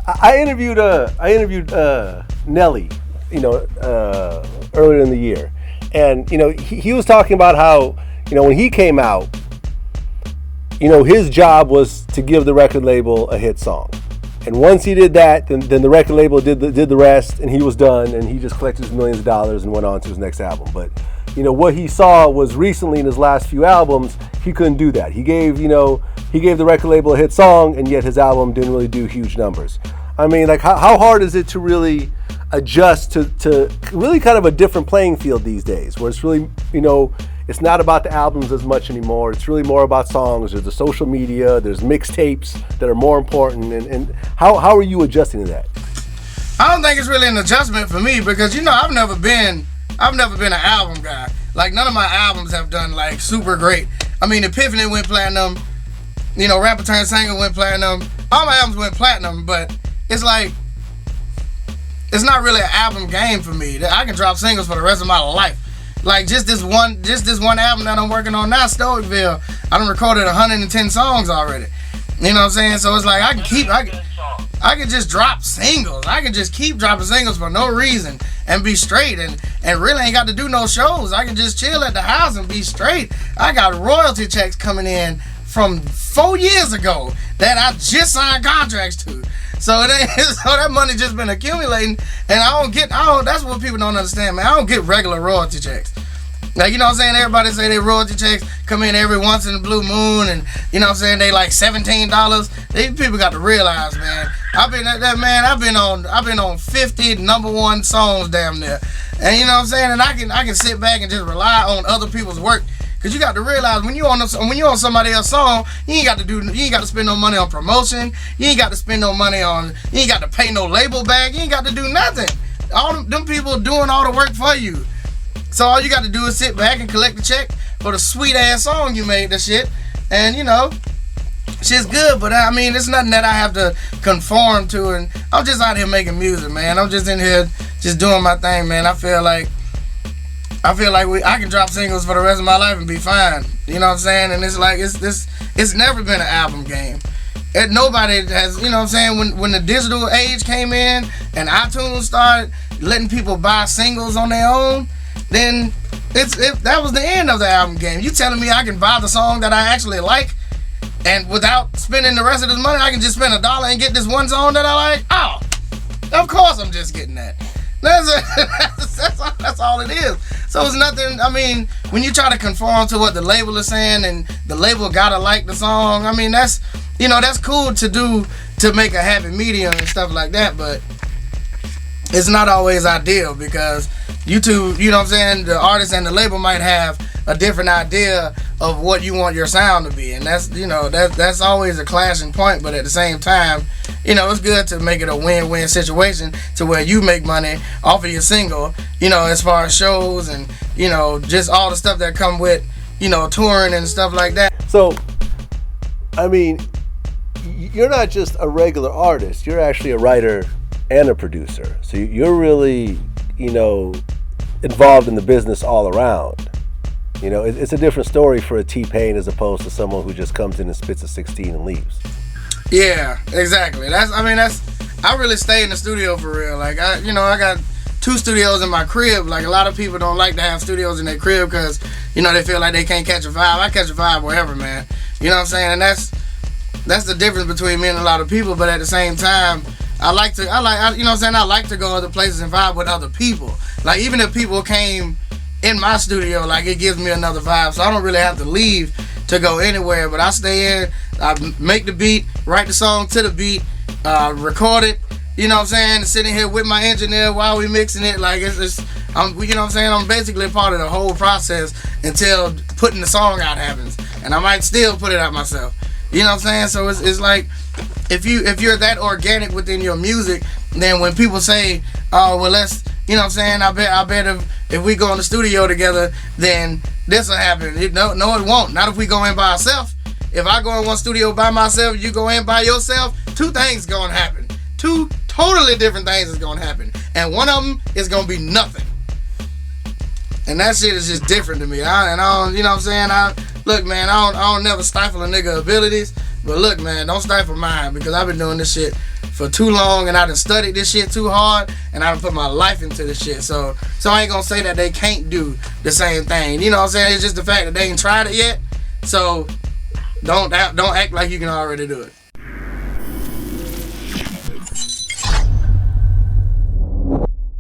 I interviewed Nelly, earlier in the year, and he was talking about how when he came out, his job was to give the record label a hit song, and once he did that, then the record label did the rest, and he was done, and he just collected his millions of dollars and went on to his next album. But what he saw was recently in his last few albums, he couldn't do that. He gave the record label a hit song, and yet his album didn't really do huge numbers. I mean, like, how hard is it to really adjust to really kind of a different playing field these days, where it's really, it's not about the albums as much anymore. It's really more about songs. There's the social media, there's mixtapes that are more important. And how are you adjusting to that? I don't think it's really an adjustment for me because, I've never been an album guy. Like, none of my albums have done, like, super great. I mean, Epiphany went platinum. Rapper Turned Singer went platinum. All my albums went platinum, but it's like, it's not really an album game for me. I can drop singles for the rest of my life. Like, just this one album that I'm working on now, Stoicville, I done recorded 110 songs already. You know what I'm saying? So it's like, I can just drop singles. I can just keep dropping singles for no reason and be straight and really ain't got to do no shows. I can just chill at the house and be straight. I got royalty checks coming in from 4 years ago that I just signed contracts to. So that money just been accumulating, and that's what people don't understand, man. I don't get regular royalty checks. Like, you know what I'm saying? Everybody say they royalty checks come in every once in a blue moon, and you know what I'm saying, they like $17. These people got to realize, man. I've been on 50 number one songs damn near. And you know what I'm saying? And I can sit back and just rely on other people's work. Cause you got to realize when you on somebody else's song, you ain't got to spend no money on promotion. You ain't got to pay no label back. You ain't got to do nothing. All them people doing all the work for you. So all you got to do is sit back and collect the check for the sweet ass song you made, that shit. And shit's good, but I mean, it's nothing that I have to conform to. And I'm just out here making music, man. I'm just in here just doing my thing, man. I feel like I can drop singles for the rest of my life and be fine. You know what I'm saying? And it's like, it's never been an album game. Nobody has, you know what I'm saying? When the digital age came in and iTunes started letting people buy singles on their own, then that was the end of the album game. You telling me I can buy the song that I actually like, and without spending the rest of this money, I can just spend $1 and get this one song that I like? Oh, of course I'm just getting that. That's all it is. So it's nothing. I mean, when you try to conform to what the label is saying and the label gotta like the song, I mean, that's cool to do to make a happy medium and stuff like that, but it's not always ideal because YouTube, you know what I'm saying, the artist and the label might have a different idea of what you want your sound to be, and that's always a clashing point. But at the same time, it's good to make it a win-win situation to where you make money off of your single, as far as shows and just all the stuff that come with touring and stuff like that. So I mean, you're not just a regular artist, you're actually a writer and a producer, so you're really involved in the business all around. It's a different story for a T-Pain as opposed to someone who just comes in and spits a 16 and leaves. Yeah, exactly. I really stay in the studio for real. Like, I got 2 studios in my crib. Like, a lot of people don't like to have studios in their crib because, they feel like they can't catch a vibe. I catch a vibe wherever, man. You know what I'm saying? And that's the difference between me and a lot of people. But at the same time, I like to go other places and vibe with other people. Like, even if people came in my studio, like, it gives me another vibe. So I don't really have to leave to go anywhere, but I stay in, I make the beat, write the song to the beat, record it, you know what I'm saying, sitting here with my engineer while we mixing it. Like, I'm basically part of the whole process until putting the song out happens, and I might still put it out myself. You know what I'm saying? So it's like, if you're that organic within your music, then when people say, oh, well, let's, you know what I'm saying, I bet if we go in the studio together, then this will happen. No, it won't. Not if we go in by ourselves. If I go in one studio by myself, you go in by yourself, 2 things going to happen. 2 totally different things is going to happen. And one of them is going to be nothing. And that shit is just different to me. I don't, you know what I'm saying? look, man, I don't never stifle a nigga abilities, but look, man, don't stifle mine because I've been doing this shit for too long and I done studied this shit too hard and I done put my life into this shit. So I ain't gonna say that they can't do the same thing. You know what I'm saying? It's just the fact that they ain't tried it yet. So don't act like you can already do it.